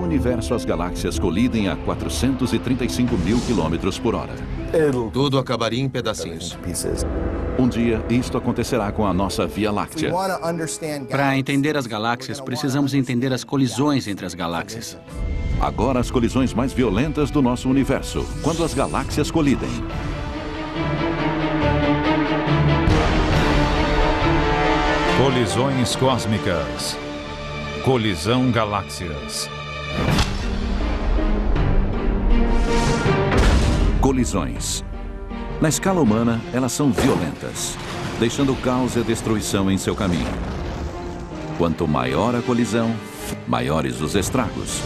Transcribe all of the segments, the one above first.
universo, as galáxias colidem a 435 mil quilômetros por hora. Tudo acabaria em pedacinhos. Um dia, isto acontecerá com a nossa Via Láctea. Para entender as galáxias, precisamos entender as colisões entre as galáxias. Agora, as colisões mais violentas do nosso universo, quando as galáxias colidem. Colisões cósmicas. Colisão galáxias. Colisões. Na escala humana, elas são violentas, deixando o caos e a destruição em seu caminho. Quanto maior a colisão, maiores os estragos.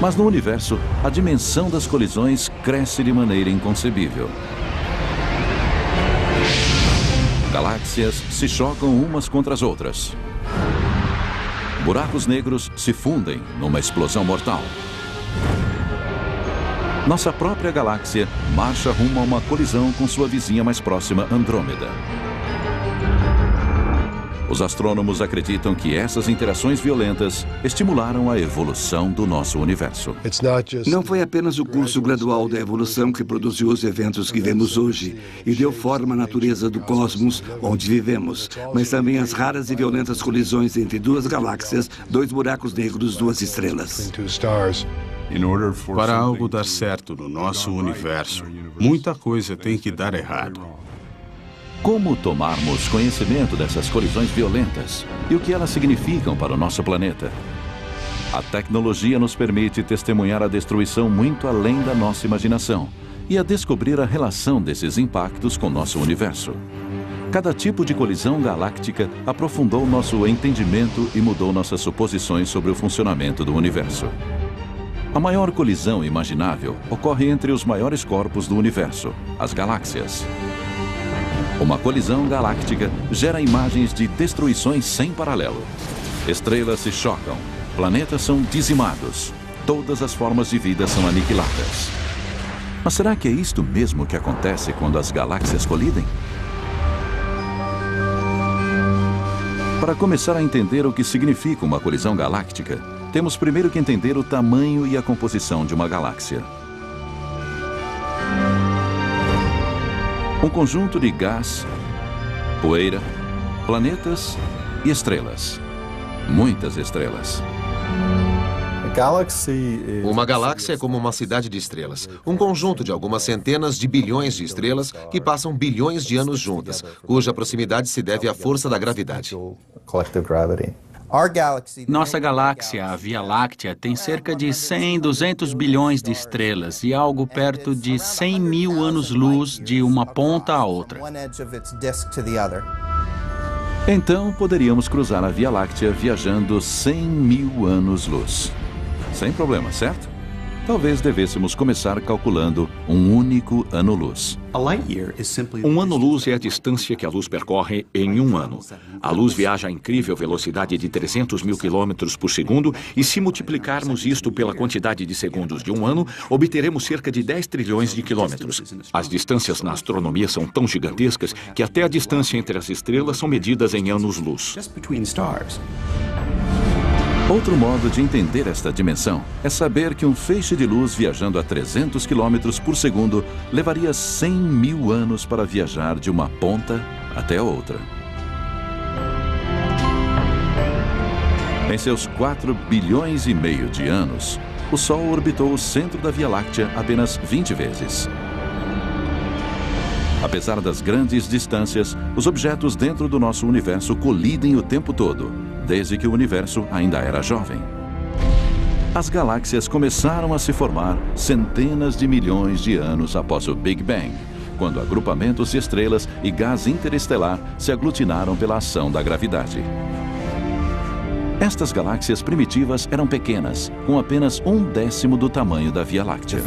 Mas no universo, a dimensão das colisões cresce de maneira inconcebível. Galáxias se chocam umas contra as outras. Buracos negros se fundem numa explosão mortal. Nossa própria galáxia marcha rumo a uma colisão com sua vizinha mais próxima, Andrômeda. Os astrônomos acreditam que essas interações violentas estimularam a evolução do nosso universo. Não foi apenas o curso gradual da evolução que produziu os eventos que vemos hoje e deu forma à natureza do cosmos onde vivemos, mas também as raras e violentas colisões entre duas galáxias, dois buracos negros, duas estrelas. Para algo dar certo no nosso universo, muita coisa tem que dar errado. Como tomarmos conhecimento dessas colisões violentas e o que elas significam para o nosso planeta? A tecnologia nos permite testemunhar a destruição muito além da nossa imaginação e a descobrir a relação desses impactos com nosso universo. Cada tipo de colisão galáctica aprofundou nosso entendimento e mudou nossas suposições sobre o funcionamento do universo. A maior colisão imaginável ocorre entre os maiores corpos do universo, as galáxias. Uma colisão galáctica gera imagens de destruições sem paralelo. Estrelas se chocam, planetas são dizimados, todas as formas de vida são aniquiladas. Mas será que é isto mesmo que acontece quando as galáxias colidem? Para começar a entender o que significa uma colisão galáctica, temos primeiro que entender o tamanho e a composição de uma galáxia. Um conjunto de gás, poeira, planetas e estrelas. Muitas estrelas. Uma galáxia é como uma cidade de estrelas. Um conjunto de algumas centenas de bilhões de estrelas que passam bilhões de anos juntas, cuja proximidade se deve à força da gravidade. Nossa galáxia, a Via Láctea, tem cerca de 100, 200 bilhões de estrelas e algo perto de 100 mil anos-luz de uma ponta à outra. Então, poderíamos cruzar a Via Láctea viajando 100 mil anos-luz. Sem problema, certo? Talvez devêssemos começar calculando um único ano-luz. Um ano-luz é a distância que a luz percorre em um ano. A luz viaja a incrível velocidade de 300 mil quilômetros por segundo e se multiplicarmos isto pela quantidade de segundos de um ano, obteremos cerca de 10 trilhões de quilômetros. As distâncias na astronomia são tão gigantescas que até a distância entre as estrelas são medidas em anos-luz. Outro modo de entender esta dimensão é saber que um feixe de luz viajando a 300 km por segundo levaria 100 mil anos para viajar de uma ponta até a outra. Em seus 4 bilhões e meio de anos, o Sol orbitou o centro da Via Láctea apenas 20 vezes. Apesar das grandes distâncias, os objetos dentro do nosso universo colidem o tempo todo, desde que o universo ainda era jovem. As galáxias começaram a se formar centenas de milhões de anos após o Big Bang, quando agrupamentos de estrelas e gás interestelar se aglutinaram pela ação da gravidade. Estas galáxias primitivas eram pequenas, com apenas 1/10 do tamanho da Via Láctea.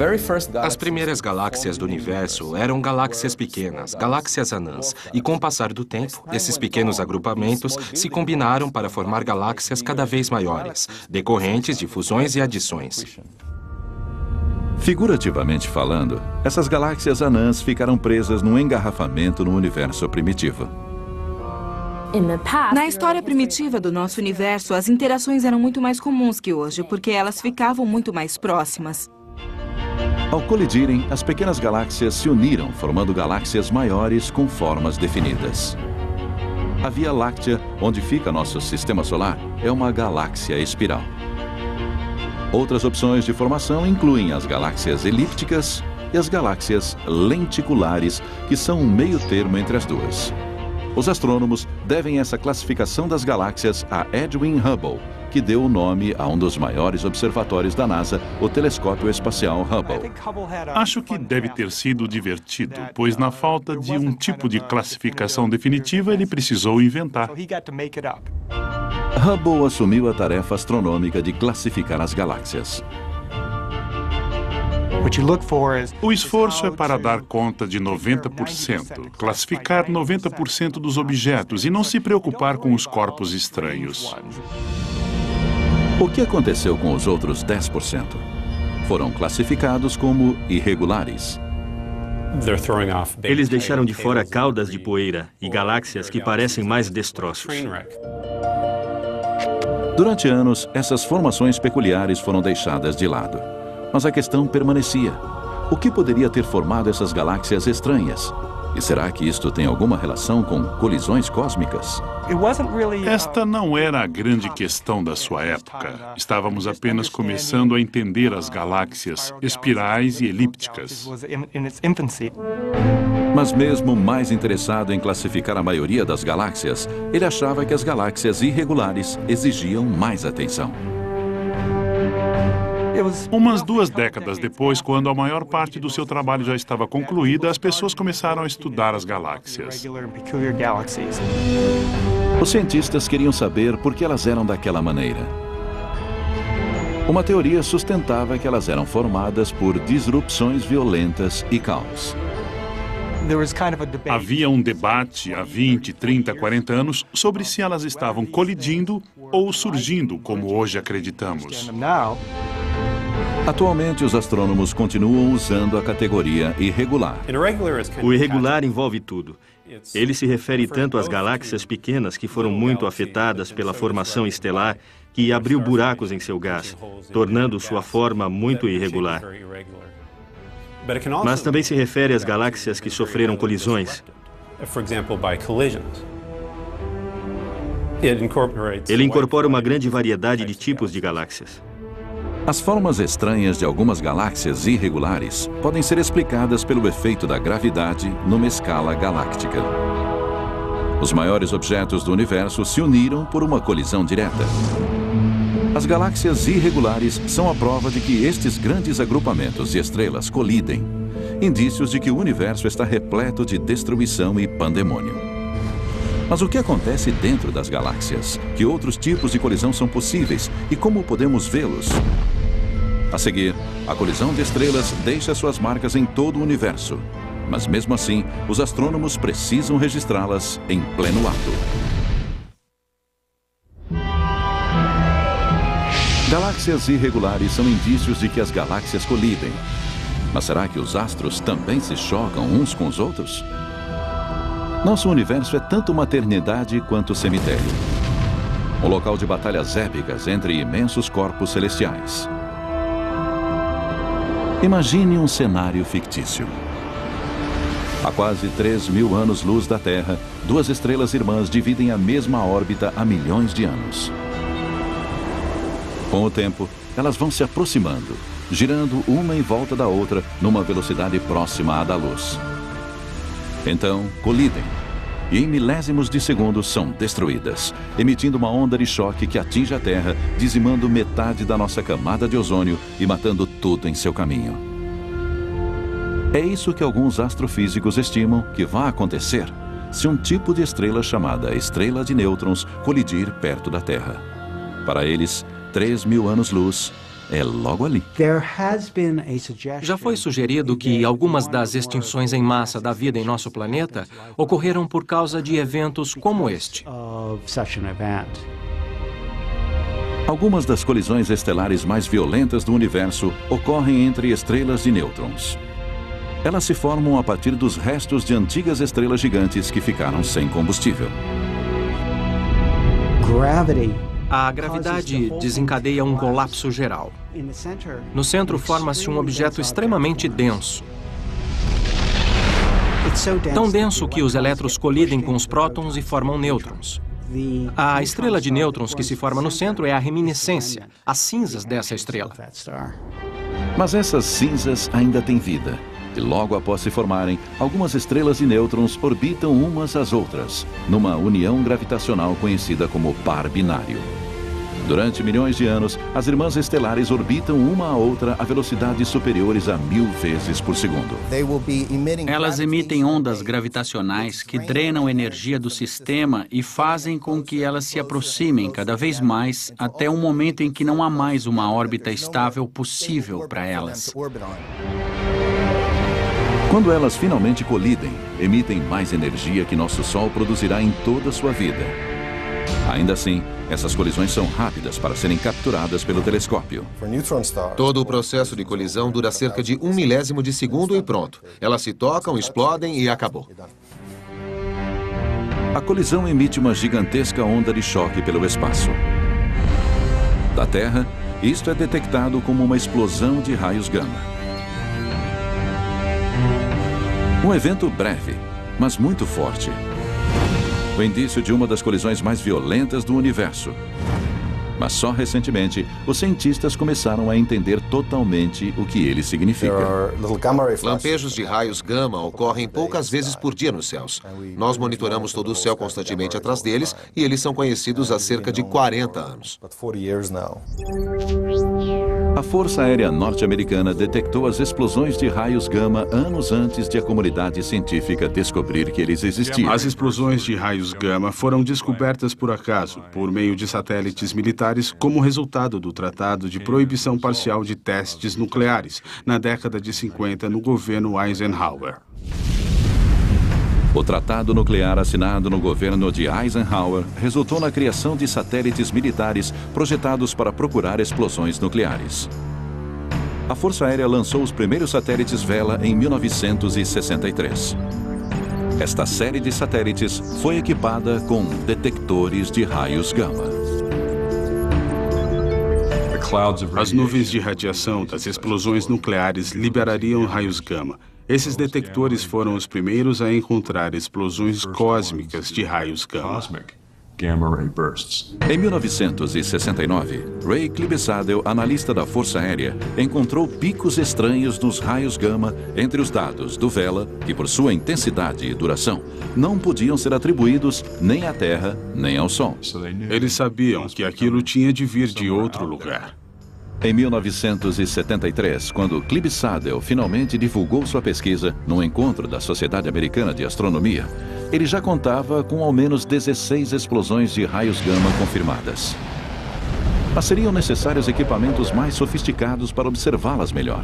As primeiras galáxias do universo eram galáxias pequenas, galáxias anãs, e com o passar do tempo, esses pequenos agrupamentos se combinaram para formar galáxias cada vez maiores, decorrentes de fusões e adições. Figurativamente falando, essas galáxias anãs ficaram presas num engarrafamento no universo primitivo. Na história primitiva do nosso universo, as interações eram muito mais comuns que hoje, porque elas ficavam muito mais próximas. Ao colidirem, as pequenas galáxias se uniram, formando galáxias maiores com formas definidas. A Via Láctea, onde fica nosso sistema solar, é uma galáxia espiral. Outras opções de formação incluem as galáxias elípticas e as galáxias lenticulares, que são um meio termo entre as duas. Os astrônomos devem essa classificação das galáxias a Edwin Hubble, que deu o nome a um dos maiores observatórios da NASA, o Telescópio Espacial Hubble. Acho que deve ter sido divertido, pois na falta de um tipo de classificação definitiva, ele precisou inventar. Hubble assumiu a tarefa astronômica de classificar as galáxias. O esforço é para dar conta de 90%, classificar 90% dos objetos e não se preocupar com os corpos estranhos. O que aconteceu com os outros 10%? Foram classificados como irregulares. Eles deixaram de fora caudas de poeira e galáxias que parecem mais destroços. Durante anos, essas formações peculiares foram deixadas de lado. Mas a questão permanecia. O que poderia ter formado essas galáxias estranhas? E será que isto tem alguma relação com colisões cósmicas? Esta não era a grande questão da sua época. Estávamos apenas começando a entender as galáxias espirais e elípticas. Mas mesmo mais interessado em classificar a maioria das galáxias, ele achava que as galáxias irregulares exigiam mais atenção. Umas 2 décadas depois, quando a maior parte do seu trabalho já estava concluída, as pessoas começaram a estudar as galáxias. Os cientistas queriam saber por que elas eram daquela maneira. Uma teoria sustentava que elas eram formadas por disrupções violentas e caos. Havia um debate há 20, 30, 40 anos sobre se elas estavam colidindo ou surgindo, como hoje acreditamos. Atualmente, os astrônomos continuam usando a categoria irregular. O irregular envolve tudo. Ele se refere tanto às galáxias pequenas que foram muito afetadas pela formação estelar que abriu buracos em seu gás, tornando sua forma muito irregular. Mas também se refere às galáxias que sofreram colisões. Ele incorpora uma grande variedade de tipos de galáxias. As formas estranhas de algumas galáxias irregulares podem ser explicadas pelo efeito da gravidade numa escala galáctica. Os maiores objetos do universo se uniram por uma colisão direta. As galáxias irregulares são a prova de que estes grandes agrupamentos de estrelas colidem, indícios de que o universo está repleto de destruição e pandemônio. Mas o que acontece dentro das galáxias? Que outros tipos de colisão são possíveis e como podemos vê-los? A seguir, a colisão de estrelas deixa suas marcas em todo o universo. Mas mesmo assim, os astrônomos precisam registrá-las em pleno ato. Galáxias irregulares são indícios de que as galáxias colidem. Mas será que os astros também se chocam uns com os outros? Nosso universo é tanto uma eternidade quanto cemitério. Um local de batalhas épicas entre imensos corpos celestiais. Imagine um cenário fictício. A quase 3.000 anos-luz da Terra, 2 estrelas irmãs dividem a mesma órbita há milhões de anos. Com o tempo, elas vão se aproximando, girando uma em volta da outra numa velocidade próxima à da luz. Então, colidem. E em milésimos de segundos são destruídas, emitindo uma onda de choque que atinge a Terra, dizimando metade da nossa camada de ozônio e matando tudo em seu caminho. É isso que alguns astrofísicos estimam que vai acontecer se um tipo de estrela chamada estrela de nêutrons colidir perto da Terra. Para eles, 3.000 anos-luz é logo ali. Já foi sugerido que algumas das extinções em massa da vida em nosso planeta ocorreram por causa de eventos como este. Algumas das colisões estelares mais violentas do universo ocorrem entre estrelas de nêutrons. Elas se formam a partir dos restos de antigas estrelas gigantes que ficaram sem combustível. A gravidade desencadeia um colapso geral. No centro forma-se um objeto extremamente denso. Tão denso que os elétrons colidem com os prótons e formam nêutrons. A estrela de nêutrons que se forma no centro é a reminiscência, as cinzas dessa estrela. Mas essas cinzas ainda têm vida. E logo após se formarem, algumas estrelas de nêutrons orbitam umas às outras, numa união gravitacional conhecida como par binário. Durante milhões de anos, as irmãs estelares orbitam uma a outra a velocidades superiores a 1000 vezes por segundo. Elas emitem ondas gravitacionais que drenam energia do sistema e fazem com que elas se aproximem cada vez mais até um momento em que não há mais uma órbita estável possível para elas. Quando elas finalmente colidem, emitem mais energia que nosso Sol produzirá em toda a sua vida. Ainda assim, essas colisões são rápidas para serem capturadas pelo telescópio. Todo o processo de colisão dura cerca de 1 milésimo de segundo e pronto. Elas se tocam, explodem e acabou. A colisão emite uma gigantesca onda de choque pelo espaço. Da Terra, isto é detectado como uma explosão de raios gama. Um evento breve, mas muito forte. O indício de uma das colisões mais violentas do universo. Mas só recentemente, os cientistas começaram a entender totalmente o que ele significa. Lampejos de raios gama ocorrem poucas vezes por dia nos céus. Nós monitoramos todo o céu constantemente atrás deles e eles são conhecidos há cerca de 40 anos. A Força Aérea Norte-Americana detectou as explosões de raios gama anos antes de a comunidade científica descobrir que eles existiam. As explosões de raios gama foram descobertas por acaso, por meio de satélites militares, como resultado do Tratado de Proibição Parcial de Testes Nucleares, na década de 50, no governo Eisenhower. O tratado nuclear assinado no governo de Eisenhower resultou na criação de satélites militares projetados para procurar explosões nucleares. A Força Aérea lançou os primeiros satélites Vela em 1963. Esta série de satélites foi equipada com detectores de raios gama. As nuvens de radiação das explosões nucleares liberariam raios gama. Esses detectores foram os primeiros a encontrar explosões cósmicas de raios gama. Em 1969, Ray Clibsadel, analista da Força Aérea, encontrou picos estranhos nos raios gama entre os dados do Vela, que por sua intensidade e duração, não podiam ser atribuídos nem à Terra, nem ao Sol. Eles sabiam que aquilo tinha de vir de outro lugar. Em 1973, quando Clibsadel finalmente divulgou sua pesquisa num encontro da Sociedade Americana de Astronomia, ele já contava com ao menos 16 explosões de raios gama confirmadas. Mas seriam necessários equipamentos mais sofisticados para observá-las melhor.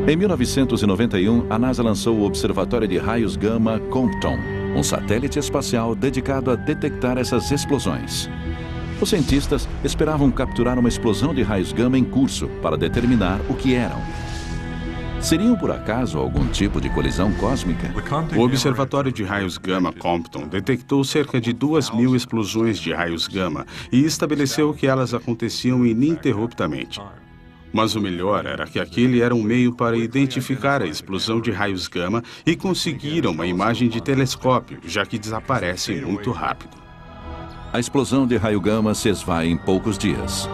Em 1991, a NASA lançou o Observatório de Raios Gama Compton, um satélite espacial dedicado a detectar essas explosões. Os cientistas esperavam capturar uma explosão de raios gama em curso para determinar o que eram. Seriam, por acaso, algum tipo de colisão cósmica? O Observatório de Raios Gama Compton detectou cerca de 2.000 explosões de raios gama e estabeleceu que elas aconteciam ininterruptamente. Mas o melhor era que aquele era um meio para identificar a explosão de raios gama e conseguiram uma imagem de telescópio, já que desaparecem muito rápido. A explosão de raio gama se esvai em poucos dias.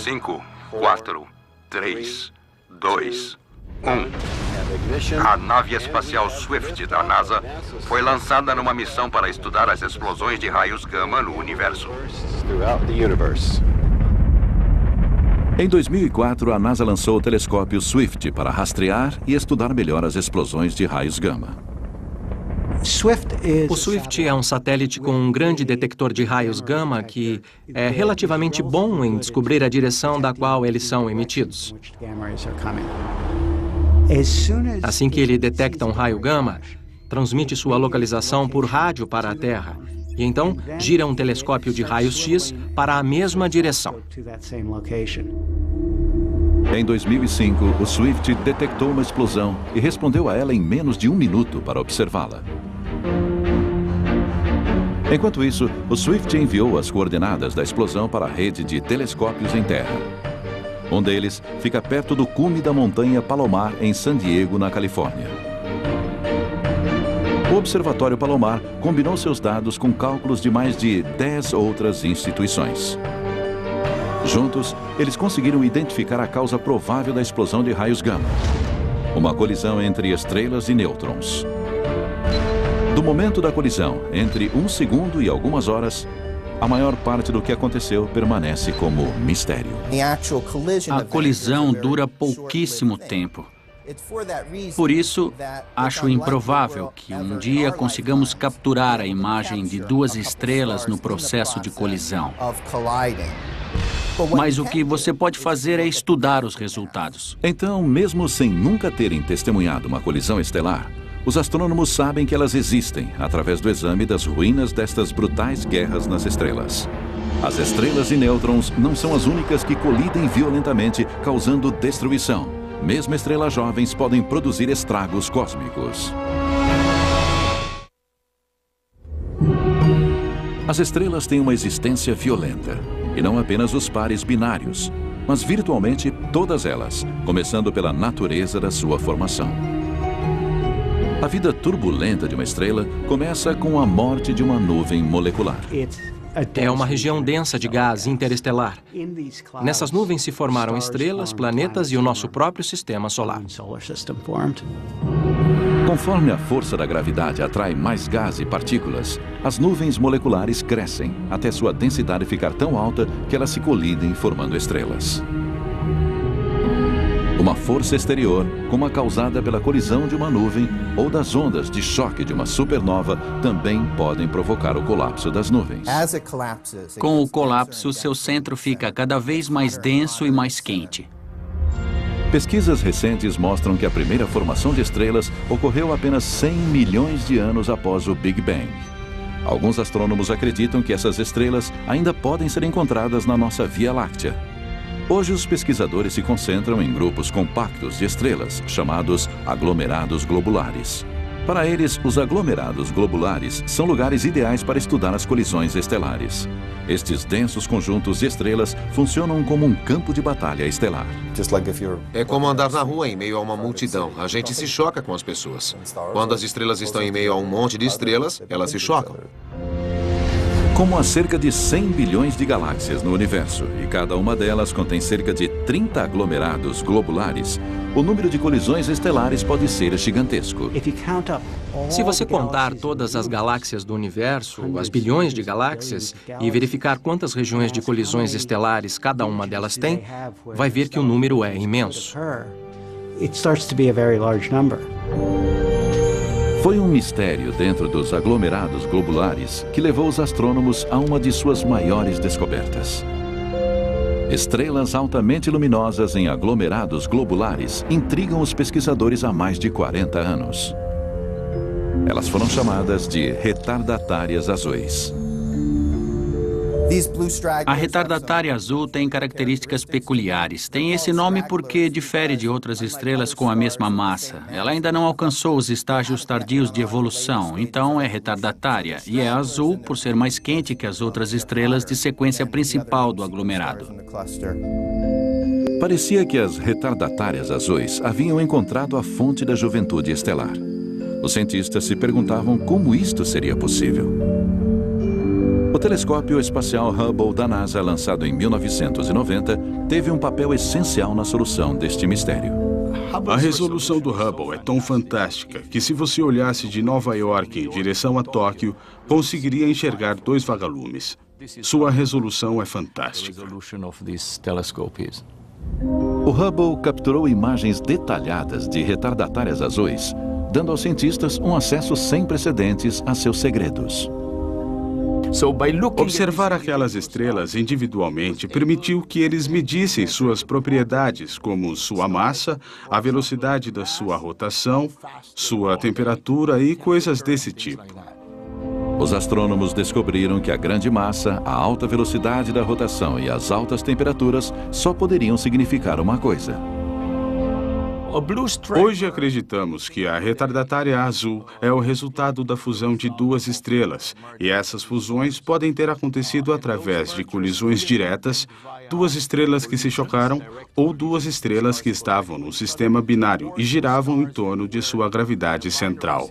5, 4, 3, 2, 1. A nave espacial Swift da NASA foi lançada numa missão para estudar as explosões de raios gama no universo. Em 2004, a NASA lançou o telescópio Swift para rastrear e estudar melhor as explosões de raios gama. O Swift é um satélite com um grande detector de raios gama que é relativamente bom em descobrir a direção da qual eles são emitidos. Assim que ele detecta um raio gama, transmite sua localização por rádio para a Terra e então gira um telescópio de raios X para a mesma direção. Em 2005, o Swift detectou uma explosão e respondeu a ela em menos de 1 minuto para observá-la. Enquanto isso, o Swift enviou as coordenadas da explosão para a rede de telescópios em terra. Um deles fica perto do cume da montanha Palomar, em San Diego, na Califórnia. O Observatório Palomar combinou seus dados com cálculos de mais de 10 outras instituições. Juntos, eles conseguiram identificar a causa provável da explosão de raios gama: uma colisão entre estrelas e nêutrons. Do momento da colisão, entre 1 segundo e algumas horas, a maior parte do que aconteceu permanece como mistério. A colisão dura pouquíssimo tempo. Por isso, acho improvável que um dia consigamos capturar a imagem de 2 estrelas no processo de colisão. Mas o que você pode fazer é estudar os resultados. Então, mesmo sem nunca terem testemunhado uma colisão estelar, os astrônomos sabem que elas existem através do exame das ruínas destas brutais guerras nas estrelas. As estrelas e nêutrons não são as únicas que colidem violentamente, causando destruição. Mesmo estrelas jovens podem produzir estragos cósmicos. As estrelas têm uma existência violenta, e não apenas os pares binários, mas virtualmente todas elas, começando pela natureza da sua formação. A vida turbulenta de uma estrela começa com a morte de uma nuvem molecular. É uma região densa de gás interestelar. Nessas nuvens se formaram estrelas, planetas e o nosso próprio sistema solar. Conforme a força da gravidade atrai mais gás e partículas, as nuvens moleculares crescem até sua densidade ficar tão alta que elas se colidem formando estrelas. Uma força exterior, como a causada pela colisão de uma nuvem ou das ondas de choque de uma supernova, também podem provocar o colapso das nuvens. Com o colapso, seu centro fica cada vez mais denso e mais quente. Pesquisas recentes mostram que a primeira formação de estrelas ocorreu apenas 100 milhões de anos após o Big Bang. Alguns astrônomos acreditam que essas estrelas ainda podem ser encontradas na nossa Via Láctea. Hoje, os pesquisadores se concentram em grupos compactos de estrelas, chamados aglomerados globulares. Para eles, os aglomerados globulares são lugares ideais para estudar as colisões estelares. Estes densos conjuntos de estrelas funcionam como um campo de batalha estelar. É como andar na rua em meio a uma multidão. A gente se choca com as pessoas. Quando as estrelas estão em meio a um monte de estrelas, elas se chocam. Como há cerca de 100 bilhões de galáxias no universo e cada uma delas contém cerca de 30 aglomerados globulares, o número de colisões estelares pode ser gigantesco. Se você contar todas as galáxias do universo, as bilhões de galáxias, e verificar quantas regiões de colisões estelares cada uma delas tem, vai ver que o número é imenso. Foi um mistério dentro dos aglomerados globulares que levou os astrônomos a uma de suas maiores descobertas. Estrelas altamente luminosas em aglomerados globulares intrigam os pesquisadores há mais de 40 anos. Elas foram chamadas de retardatárias azuis. A retardatária azul tem características peculiares. Tem esse nome porque difere de outras estrelas com a mesma massa. Ela ainda não alcançou os estágios tardios de evolução, então é retardatária. E é azul por ser mais quente que as outras estrelas de sequência principal do aglomerado. Parecia que as retardatárias azuis haviam encontrado a fonte da juventude estelar. Os cientistas se perguntavam como isto seria possível. O telescópio espacial Hubble da NASA, lançado em 1990, teve um papel essencial na solução deste mistério. A resolução do Hubble é tão fantástica que, se você olhasse de Nova York em direção a Tóquio, conseguiria enxergar 2 vagalumes. Sua resolução é fantástica. O Hubble capturou imagens detalhadas de retardatárias azuis, dando aos cientistas um acesso sem precedentes a seus segredos. Observar aquelas estrelas individualmente permitiu que eles medissem suas propriedades, como sua massa, a velocidade da sua rotação, sua temperatura e coisas desse tipo. Os astrônomos descobriram que a grande massa, a alta velocidade da rotação e as altas temperaturas só poderiam significar uma coisa: Hoje acreditamos que a retardatária azul é o resultado da fusão de duas estrelas, e essas fusões podem ter acontecido através de colisões diretas, duas estrelas que se chocaram ou duas estrelas que estavam no sistema binário e giravam em torno de sua gravidade central.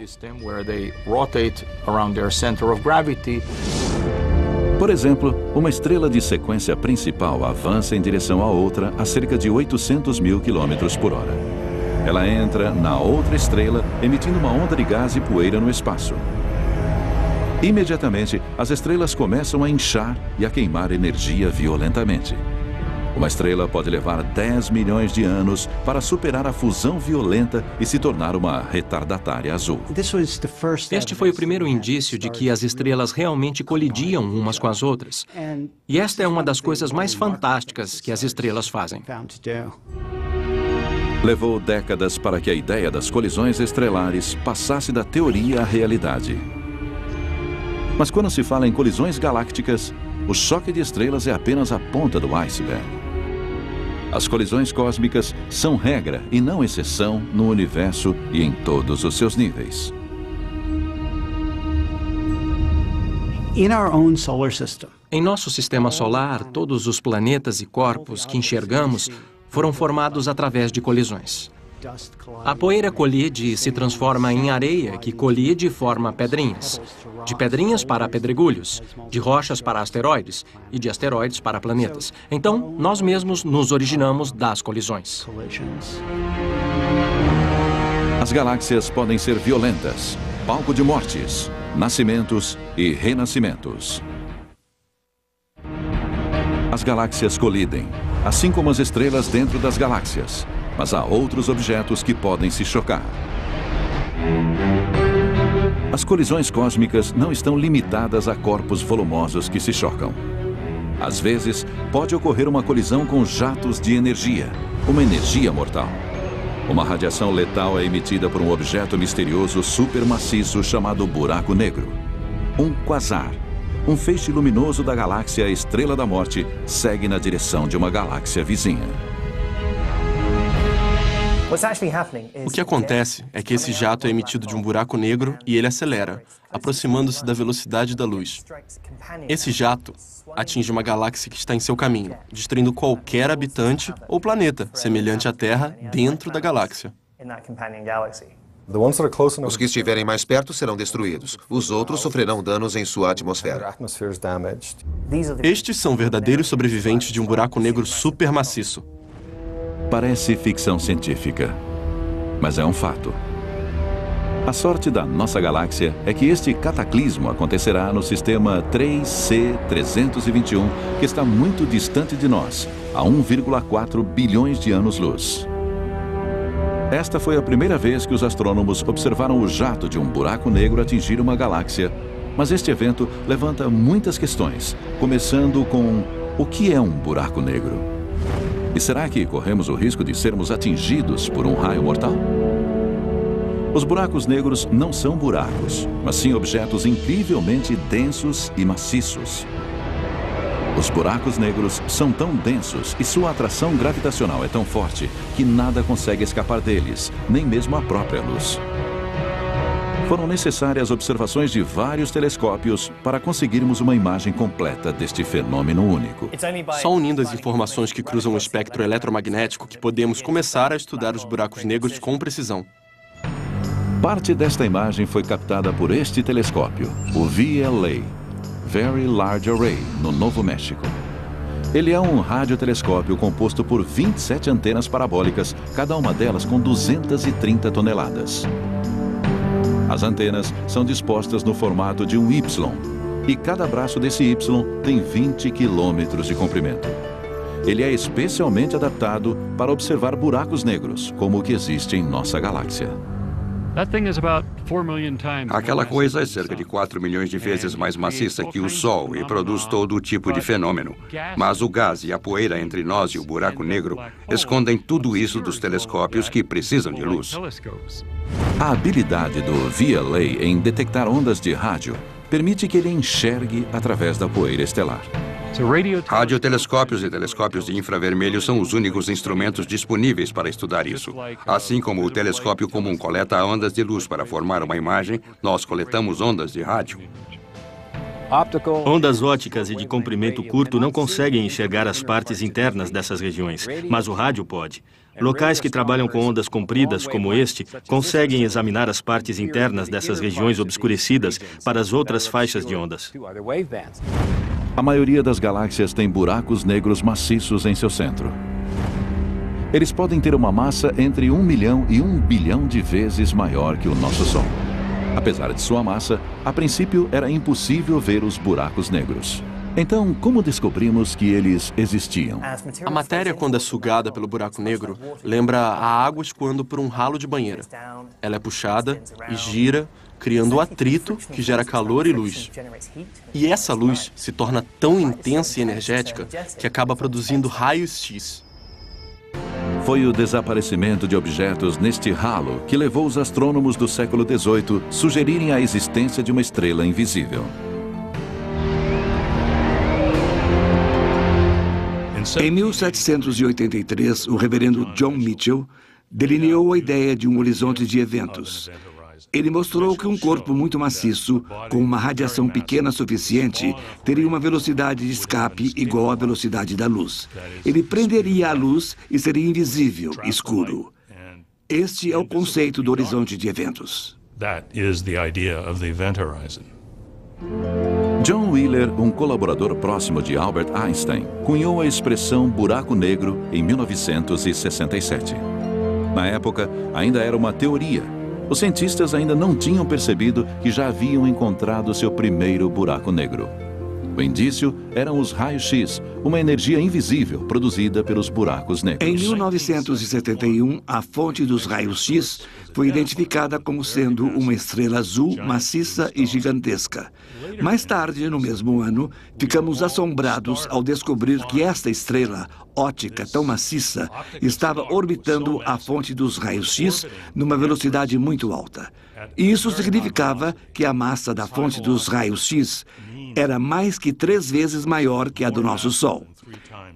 Por exemplo, uma estrela de sequência principal avança em direção à outra a cerca de 800 mil quilômetros por hora. Ela entra na outra estrela, emitindo uma onda de gás e poeira no espaço. Imediatamente, as estrelas começam a inchar e a queimar energia violentamente. Uma estrela pode levar 10 milhões de anos para superar a fusão violenta e se tornar uma retardatária azul. Este foi o primeiro indício de que as estrelas realmente colidiam umas com as outras. E esta é uma das coisas mais fantásticas que as estrelas fazem. Levou décadas para que a ideia das colisões estrelares passasse da teoria à realidade. Mas quando se fala em colisões galácticas, o choque de estrelas é apenas a ponta do iceberg. As colisões cósmicas são regra e não exceção no universo e em todos os seus níveis. Em nosso sistema solar, todos os planetas e corpos que enxergamos foram formados através de colisões. A poeira colide e se transforma em areia, que colide e forma pedrinhas. De pedrinhas para pedregulhos, de rochas para asteroides e de asteroides para planetas. Então, nós mesmos nos originamos das colisões. As galáxias podem ser violentas, palco de mortes, nascimentos e renascimentos. As galáxias colidem, assim como as estrelas dentro das galáxias. Mas há outros objetos que podem se chocar. As colisões cósmicas não estão limitadas a corpos volumosos que se chocam. Às vezes, pode ocorrer uma colisão com jatos de energia, uma energia mortal. Uma radiação letal é emitida por um objeto misterioso supermaciço chamado buraco negro. Um quasar, um feixe luminoso da galáxia Estrela da Morte, segue na direção de uma galáxia vizinha. O que acontece é que esse jato é emitido de um buraco negro e ele acelera, aproximando-se da velocidade da luz. Esse jato atinge uma galáxia que está em seu caminho, destruindo qualquer habitante ou planeta semelhante à Terra dentro da galáxia. Os que estiverem mais perto serão destruídos. Os outros sofrerão danos em sua atmosfera. Estes são verdadeiros sobreviventes de um buraco negro supermaciço. Parece ficção científica, mas é um fato. A sorte da nossa galáxia é que este cataclismo acontecerá no sistema 3C321, que está muito distante de nós, a 1,4 bilhões de anos-luz. Esta foi a primeira vez que os astrônomos observaram o jato de um buraco negro atingir uma galáxia, mas este evento levanta muitas questões, começando com o que é um buraco negro? E será que corremos o risco de sermos atingidos por um raio mortal? Os buracos negros não são buracos, mas sim objetos incrivelmente densos e maciços. Os buracos negros são tão densos e sua atração gravitacional é tão forte que nada consegue escapar deles, nem mesmo a própria luz. Foram necessárias observações de vários telescópios para conseguirmos uma imagem completa deste fenômeno único. Só unindo as informações que cruzam o espectro eletromagnético que podemos começar a estudar os buracos negros com precisão. Parte desta imagem foi captada por este telescópio, o VLA, Very Large Array, no Novo México. Ele é um radiotelescópio composto por 27 antenas parabólicas, cada uma delas com 230 toneladas. As antenas são dispostas no formato de um Y, e cada braço desse Y tem 20 quilômetros de comprimento. Ele é especialmente adaptado para observar buracos negros, como o que existe em nossa galáxia. Aquela coisa é cerca de 4 milhões de vezes mais maciça que o Sol e produz todo tipo de fenômeno. Mas o gás e a poeira entre nós e o buraco negro escondem tudo isso dos telescópios que precisam de luz. A habilidade do VLA em detectar ondas de rádio permite que ele enxergue através da poeira estelar. Radiotelescópios e telescópios de infravermelho são os únicos instrumentos disponíveis para estudar isso. Assim como o telescópio comum coleta ondas de luz para formar uma imagem, nós coletamos ondas de rádio. Ondas ópticas e de comprimento curto não conseguem enxergar as partes internas dessas regiões, mas o rádio pode. Locais que trabalham com ondas compridas, como este, conseguem examinar as partes internas dessas regiões obscurecidas para as outras faixas de ondas. A maioria das galáxias tem buracos negros maciços em seu centro. Eles podem ter uma massa entre 1 milhão e 1 bilhão de vezes maior que o nosso Sol. Apesar de sua massa, a princípio era impossível ver os buracos negros. Então, como descobrimos que eles existiam? A matéria, quando é sugada pelo buraco negro, lembra a água escoando por um ralo de banheira. Ela é puxada e gira, criando atrito que gera calor e luz. E essa luz se torna tão intensa e energética que acaba produzindo raios X. Foi o desaparecimento de objetos neste ralo que levou os astrônomos do século XVIII a sugerirem a existência de uma estrela invisível. Em 1783, o reverendo John Mitchell delineou a ideia de um horizonte de eventos. Ele mostrou que um corpo muito maciço, com uma radiação pequena suficiente, teria uma velocidade de escape igual à velocidade da luz. Ele prenderia a luz e seria invisível, escuro. Este é o conceito do horizonte de eventos. John Wheeler, um colaborador próximo de Albert Einstein, cunhou a expressão buraco negro em 1967. Na época, ainda era uma teoria. Os cientistas ainda não tinham percebido que já haviam encontrado seu primeiro buraco negro. O indício eram os raios-x, uma energia invisível produzida pelos buracos negros. Em 1971, a fonte dos raios-x foi identificada como sendo uma estrela azul maciça e gigantesca. Mais tarde, no mesmo ano, ficamos assombrados ao descobrir que esta estrela óptica tão maciça estava orbitando a fonte dos raios-x numa velocidade muito alta. E isso significava que a massa da fonte dos raios-x era mais que 3 vezes maior que a do nosso Sol.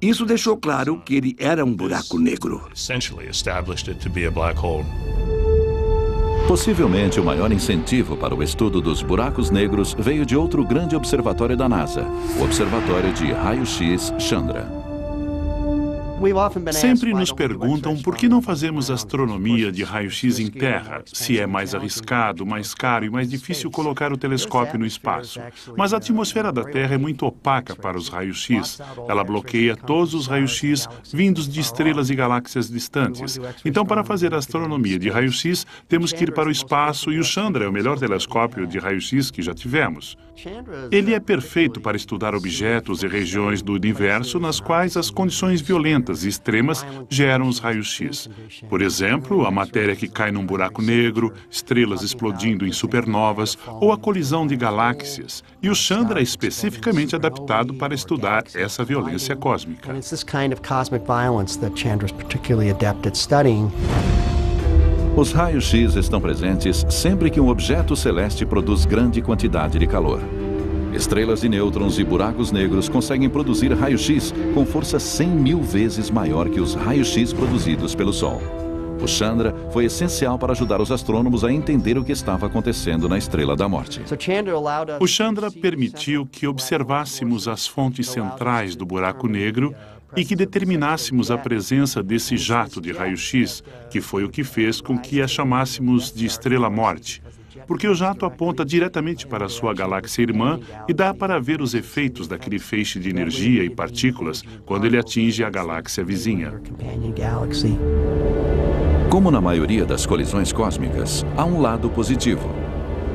Isso deixou claro que ele era um buraco negro. Possivelmente o maior incentivo para o estudo dos buracos negros veio de outro grande observatório da NASA, o Observatório de Raio-X Chandra. Sempre nos perguntam por que não fazemos astronomia de raio-x em Terra, se é mais arriscado, mais caro e mais difícil colocar o telescópio no espaço. Mas a atmosfera da Terra é muito opaca para os raios-x. Ela bloqueia todos os raios-x vindos de estrelas e galáxias distantes. Então, para fazer astronomia de raio-x, temos que ir para o espaço e o Chandra é o melhor telescópio de raio-x que já tivemos. Ele é perfeito para estudar objetos e regiões do universo nas quais as condições violentas e extremas geram os raios-x. Por exemplo, a matéria que cai num buraco negro, estrelas explodindo em supernovas ou a colisão de galáxias. E o Chandra é especificamente adaptado para estudar essa violência cósmica. Os raios-x estão presentes sempre que um objeto celeste produz grande quantidade de calor. Estrelas de nêutrons e buracos negros conseguem produzir raio-x com força 100 mil vezes maior que os raios-x produzidos pelo Sol. O Chandra foi essencial para ajudar os astrônomos a entender o que estava acontecendo na Estrela da Morte. O Chandra permitiu que observássemos as fontes centrais do buraco negro e que determinássemos a presença desse jato de raio-x, que foi o que fez com que a chamássemos de estrela-morte. Porque o jato aponta diretamente para a sua galáxia irmã e dá para ver os efeitos daquele feixe de energia e partículas quando ele atinge a galáxia vizinha. Como na maioria das colisões cósmicas, há um lado positivo.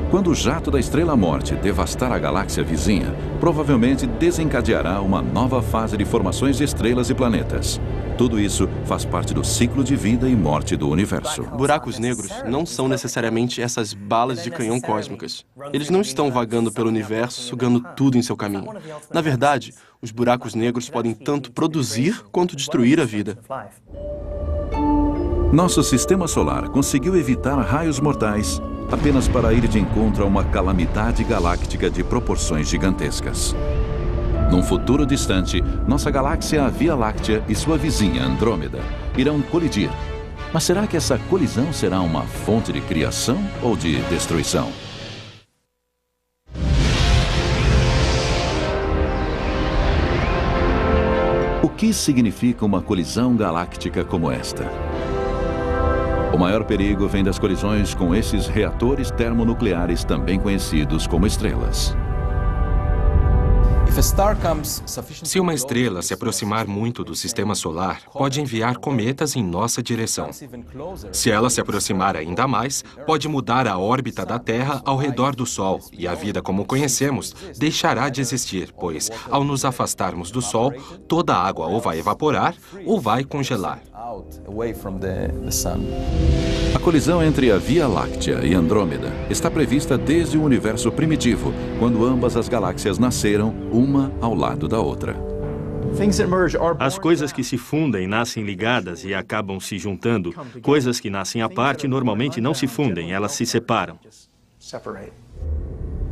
Quando o jato da estrela-morte devastar a galáxia vizinha, provavelmente desencadeará uma nova fase de formações de estrelas e planetas. Tudo isso faz parte do ciclo de vida e morte do universo. Buracos negros não são necessariamente essas balas de canhão cósmicas. Eles não estão vagando pelo universo, sugando tudo em seu caminho. Na verdade, os buracos negros podem tanto produzir quanto destruir a vida. Nosso sistema solar conseguiu evitar raios mortais apenas para ir de encontro a uma calamidade galáctica de proporções gigantescas. Num futuro distante, nossa galáxia, a Via Láctea, e sua vizinha, Andrômeda, irão colidir. Mas será que essa colisão será uma fonte de criação ou de destruição? O que significa uma colisão galáctica como esta? O maior perigo vem das colisões com esses reatores termonucleares, também conhecidos como estrelas. Se uma estrela se aproximar muito do sistema solar, pode enviar cometas em nossa direção. Se ela se aproximar ainda mais, pode mudar a órbita da Terra ao redor do Sol, e a vida como conhecemos deixará de existir, pois, ao nos afastarmos do Sol, toda a água ou vai evaporar ou vai congelar. A colisão entre a Via Láctea e Andrômeda está prevista desde o universo primitivo, quando ambas as galáxias nasceram, uma ao lado da outra. As coisas que se fundem nascem ligadas e acabam se juntando. Coisas que nascem à parte normalmente não se fundem, elas se separam.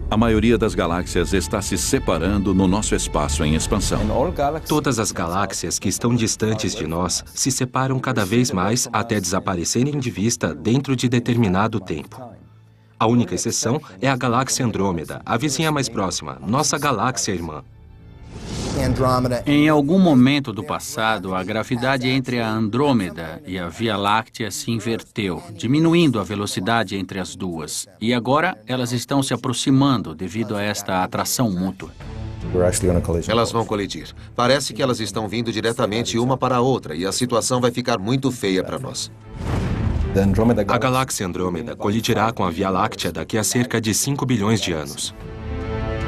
A maioria das galáxias está se separando no nosso espaço em expansão. Todas as galáxias que estão distantes de nós se separam cada vez mais até desaparecerem de vista dentro de determinado tempo. A única exceção é a galáxia Andrômeda, a vizinha mais próxima, nossa galáxia irmã. Em algum momento do passado, a gravidade entre a Andrômeda e a Via Láctea se inverteu, diminuindo a velocidade entre as duas. E agora elas estão se aproximando devido a esta atração mútua. Elas vão colidir. Parece que elas estão vindo diretamente uma para a outra e a situação vai ficar muito feia para nós. A galáxia Andrômeda colidirá com a Via Láctea daqui a cerca de 5 bilhões de anos.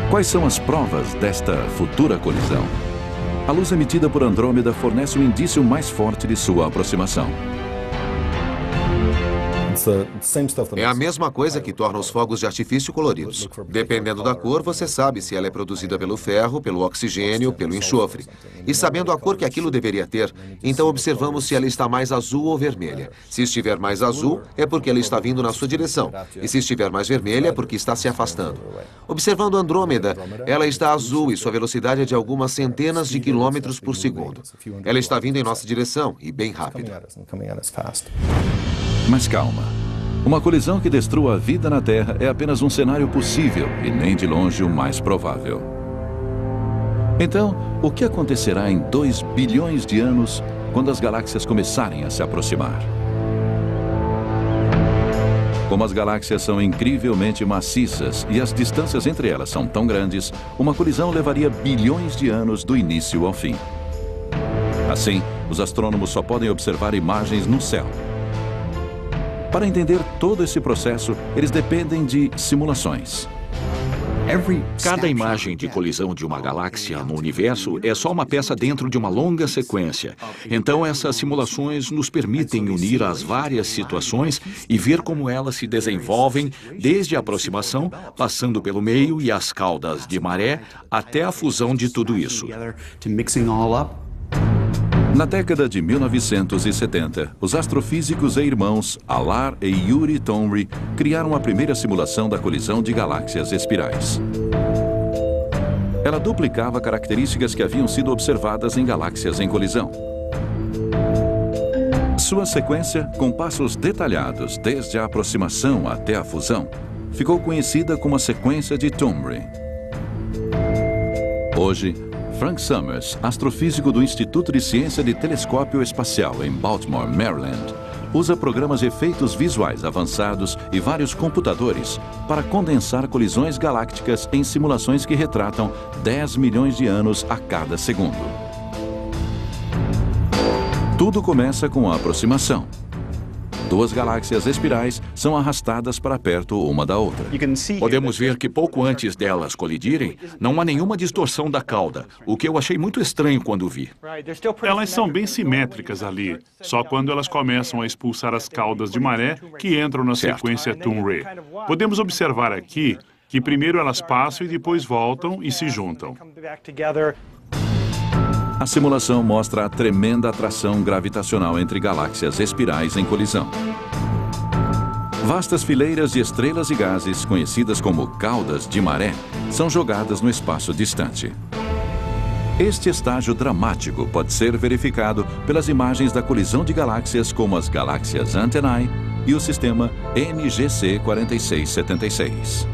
Quais são as provas desta futura colisão? A luz emitida por Andrômeda fornece um indício mais forte de sua aproximação. É a mesma coisa que torna os fogos de artifício coloridos. Dependendo da cor, você sabe se ela é produzida pelo ferro, pelo oxigênio, pelo enxofre. E sabendo a cor que aquilo deveria ter, então observamos se ela está mais azul ou vermelha. Se estiver mais azul, é porque ela está vindo na sua direção. E se estiver mais vermelha, é porque está se afastando. Observando Andrômeda, ela está azul e sua velocidade é de algumas centenas de quilômetros por segundo. Ela está vindo em nossa direção e bem rápido. Mas calma. Uma colisão que destrua a vida na Terra é apenas um cenário possível e nem de longe o mais provável. Então, o que acontecerá em 2 bilhões de anos quando as galáxias começarem a se aproximar? Como as galáxias são incrivelmente maciças e as distâncias entre elas são tão grandes, uma colisão levaria bilhões de anos do início ao fim. Assim, os astrônomos só podem observar imagens no céu. Para entender todo esse processo, eles dependem de simulações. Cada imagem de colisão de uma galáxia no universo é só uma peça dentro de uma longa sequência. Então, essas simulações nos permitem unir as várias situações e ver como elas se desenvolvem desde a aproximação, passando pelo meio e as caudas de maré, até a fusão de tudo isso. Na década de 1970, os astrofísicos e irmãos Alar e Yuri Tomry criaram a primeira simulação da colisão de galáxias espirais. Ela duplicava características que haviam sido observadas em galáxias em colisão. Sua sequência, com passos detalhados desde a aproximação até a fusão, ficou conhecida como a sequência de Tomry. Hoje, Frank Summers, astrofísico do Instituto de Ciência de Telescópio Espacial em Baltimore, Maryland, usa programas de efeitos visuais avançados e vários computadores para condensar colisões galácticas em simulações que retratam 10 milhões de anos a cada segundo. Tudo começa com a aproximação. 2 galáxias espirais são arrastadas para perto uma da outra. Podemos ver que pouco antes delas colidirem, não há nenhuma distorção da cauda, o que eu achei muito estranho quando vi. Elas são bem simétricas ali, só quando elas começam a expulsar as caudas de maré que entram na sequência Tomry. Podemos observar aqui que primeiro elas passam e depois voltam e se juntam. A simulação mostra a tremenda atração gravitacional entre galáxias espirais em colisão. Vastas fileiras de estrelas e gases, conhecidas como caudas de maré, são jogadas no espaço distante. Este estágio dramático pode ser verificado pelas imagens da colisão de galáxias como as galáxias Antennae e o sistema NGC 4676.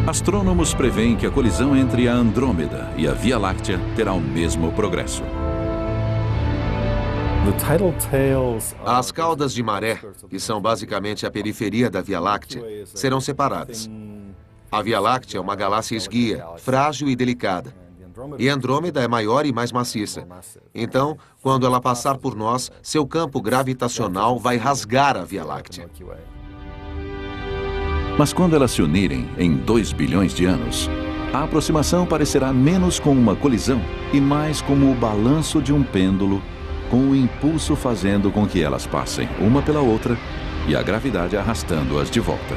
Astrônomos preveem que a colisão entre a Andrômeda e a Via Láctea terá o mesmo progresso. As caudas de maré, que são basicamente a periferia da Via Láctea, serão separadas. A Via Láctea é uma galáxia esguia, frágil e delicada. E Andrômeda é maior e mais maciça. Então, quando ela passar por nós, seu campo gravitacional vai rasgar a Via Láctea. Mas quando elas se unirem em 2 bilhões de anos, a aproximação parecerá menos como uma colisão e mais como o balanço de um pêndulo, com o impulso fazendo com que elas passem uma pela outra e a gravidade arrastando-as de volta.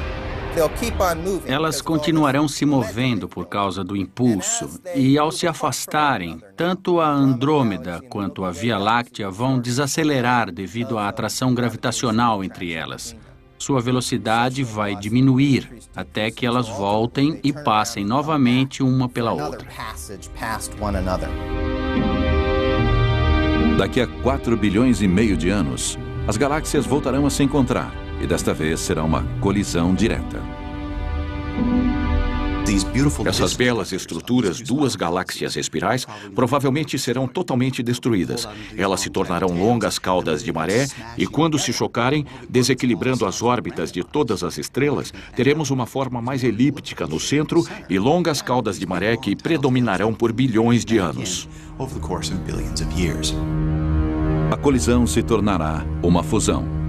Elas continuarão se movendo por causa do impulso e, ao se afastarem, tanto a Andrômeda quanto a Via Láctea vão desacelerar devido à atração gravitacional entre elas. Sua velocidade vai diminuir até que elas voltem e passem novamente uma pela outra. Daqui a 4 bilhões e meio de anos, as galáxias voltarão a se encontrar e desta vez será uma colisão direta. Essas belas estruturas, 2 galáxias espirais, provavelmente serão totalmente destruídas. Elas se tornarão longas caudas de maré e, quando se chocarem, desequilibrando as órbitas de todas as estrelas, teremos uma forma mais elíptica no centro e longas caudas de maré que predominarão por bilhões de anos. A colisão se tornará uma fusão.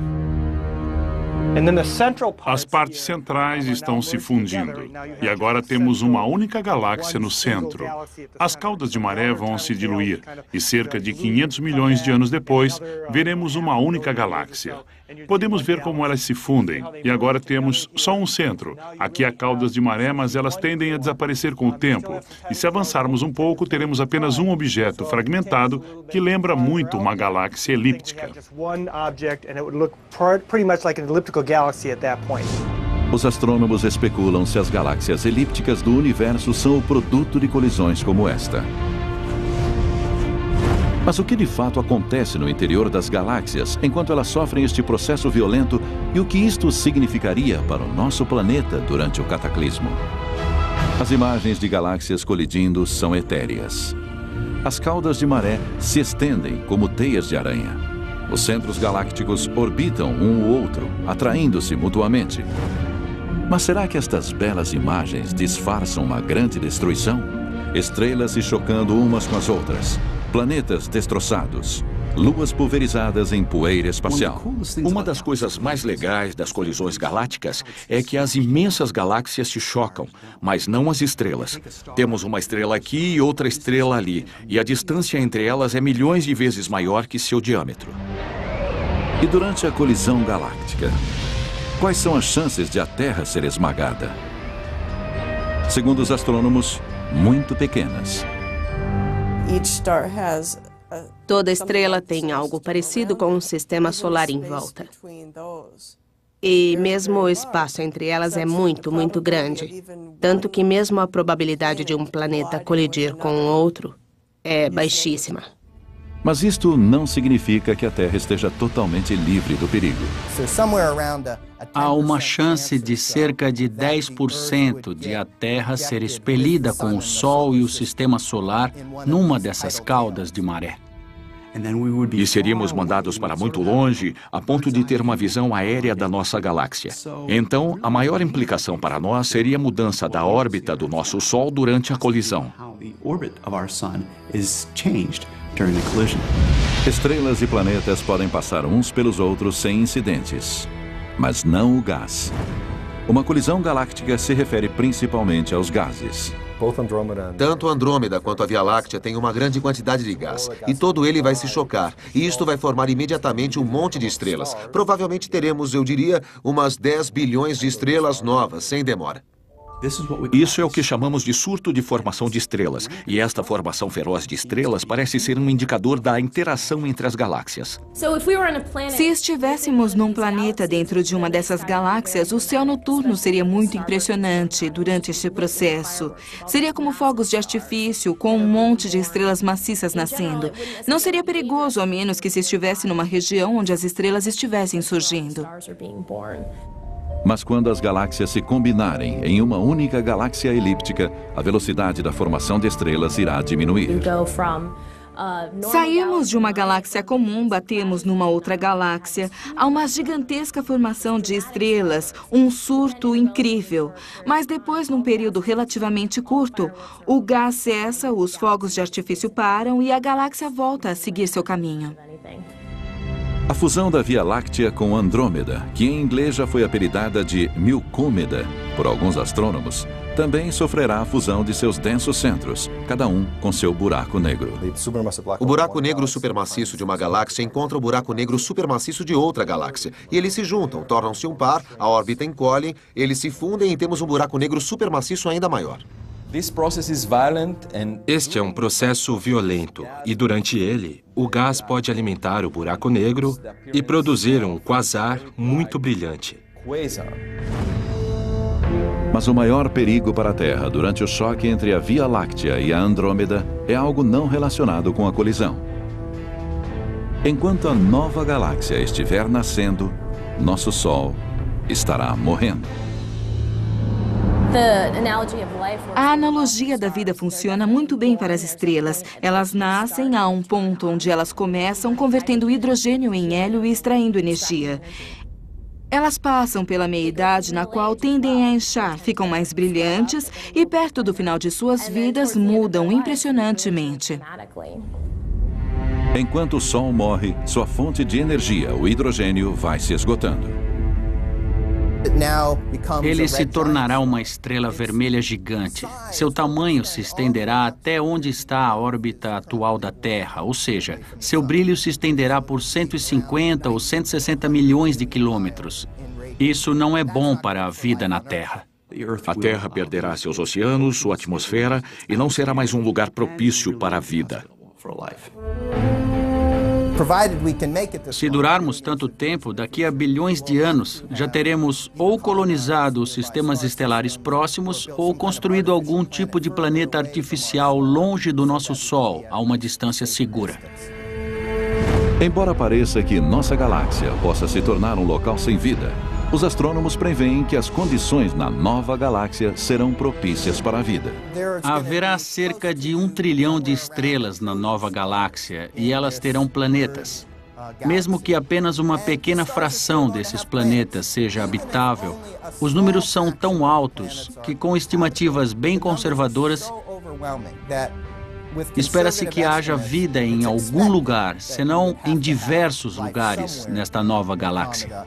As partes centrais estão se fundindo e agora temos uma única galáxia no centro. As caudas de maré vão se diluir e cerca de 500 milhões de anos depois, veremos uma única galáxia. Podemos ver como elas se fundem e agora temos só um centro. Aqui há caudas de maré, mas elas tendem a desaparecer com o tempo. E se avançarmos um pouco, teremos apenas um objeto fragmentado que lembra muito uma galáxia elíptica. Os astrônomos especulam se as galáxias elípticas do universo são o produto de colisões como esta. Mas o que de fato acontece no interior das galáxias enquanto elas sofrem este processo violento e o que isto significaria para o nosso planeta durante o cataclismo? As imagens de galáxias colidindo são etéreas. As caudas de maré se estendem como teias de aranha. Os centros galácticos orbitam um o outro, atraindo-se mutuamente. Mas será que estas belas imagens disfarçam uma grande destruição? Estrelas se chocando umas com as outras. Planetas destroçados, luas pulverizadas em poeira espacial. Uma das coisas mais legais das colisões galácticas é que as imensas galáxias se chocam, mas não as estrelas. Temos uma estrela aqui e outra estrela ali, e a distância entre elas é milhões de vezes maior que seu diâmetro. E durante a colisão galáctica, quais são as chances de a Terra ser esmagada? Segundo os astrônomos, muito pequenas. Toda estrela tem algo parecido com um sistema solar em volta. E mesmo o espaço entre elas é muito, muito grande. Tanto que mesmo a probabilidade de um planeta colidir com outro é baixíssima. Mas isto não significa que a Terra esteja totalmente livre do perigo. Há uma chance de cerca de 10% de a Terra ser expelida com o Sol e o Sistema Solar numa dessas caudas de maré. E seríamos mandados para muito longe, a ponto de ter uma visão aérea da nossa galáxia. Então, a maior implicação para nós seria a mudança da órbita do nosso Sol durante a colisão. Estrelas e planetas podem passar uns pelos outros sem incidentes, mas não o gás. Uma colisão galáctica se refere principalmente aos gases. Tanto Andrômeda quanto a Via Láctea têm uma grande quantidade de gás, e todo ele vai se chocar, e isto vai formar imediatamente um monte de estrelas. Provavelmente teremos, eu diria, umas 10 bilhões de estrelas novas, sem demora. Isso é o que chamamos de surto de formação de estrelas, e esta formação feroz de estrelas parece ser um indicador da interação entre as galáxias. Se estivéssemos num planeta dentro de uma dessas galáxias, o céu noturno seria muito impressionante durante este processo. Seria como fogos de artifício, com um monte de estrelas maciças nascendo. Não seria perigoso, a menos que se estivesse numa região onde as estrelas estivessem surgindo. Mas quando as galáxias se combinarem em uma única galáxia elíptica, a velocidade da formação de estrelas irá diminuir. Saímos de uma galáxia comum, batemos numa outra galáxia. Há uma gigantesca formação de estrelas, um surto incrível. Mas depois, num período relativamente curto, o gás cessa, os fogos de artifício param e a galáxia volta a seguir seu caminho. A fusão da Via Láctea com Andrômeda, que em inglês já foi apelidada de Milcômeda por alguns astrônomos, também sofrerá a fusão de seus densos centros, cada um com seu buraco negro. O buraco negro supermaciço de uma galáxia encontra o buraco negro supermaciço de outra galáxia. E eles se juntam, tornam-se um par, a órbita encolhe, eles se fundem e temos um buraco negro supermaciço ainda maior. Este é um processo violento e, durante ele, o gás pode alimentar o buraco negro e produzir um quasar muito brilhante. Mas o maior perigo para a Terra durante o choque entre a Via Láctea e a Andrômeda é algo não relacionado com a colisão. Enquanto a nova galáxia estiver nascendo, nosso Sol estará morrendo. A analogia da vida funciona muito bem para as estrelas. Elas nascem a um ponto onde elas começam convertendo hidrogênio em hélio e extraindo energia. Elas passam pela meia-idade na qual tendem a inchar, ficam mais brilhantes e perto do final de suas vidas mudam impressionantemente. Enquanto o Sol morre, sua fonte de energia, o hidrogênio, vai se esgotando. Ele se tornará uma estrela vermelha gigante. Seu tamanho se estenderá até onde está a órbita atual da Terra, ou seja, seu brilho se estenderá por 150 ou 160 milhões de quilômetros. Isso não é bom para a vida na Terra. A Terra perderá seus oceanos, sua atmosfera, e não será mais um lugar propício para a vida. Se durarmos tanto tempo, daqui a bilhões de anos, já teremos ou colonizado os sistemas estelares próximos ou construído algum tipo de planeta artificial longe do nosso Sol, a uma distância segura. Embora pareça que nossa galáxia possa se tornar um local sem vida, os astrônomos preveem que as condições na nova galáxia serão propícias para a vida. Haverá cerca de 1 trilhão de estrelas na nova galáxia e elas terão planetas. Mesmo que apenas uma pequena fração desses planetas seja habitável, os números são tão altos que, com estimativas bem conservadoras, espera-se que haja vida em algum lugar, senão em diversos lugares nesta nova galáxia.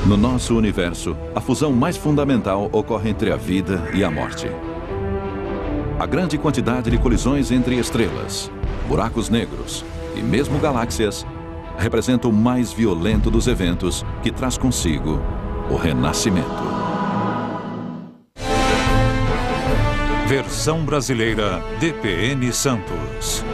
No nosso universo, a fusão mais fundamental ocorre entre a vida e a morte. A grande quantidade de colisões entre estrelas, buracos negros e mesmo galáxias representa o mais violento dos eventos que traz consigo o renascimento. Versão brasileira DPN Santos.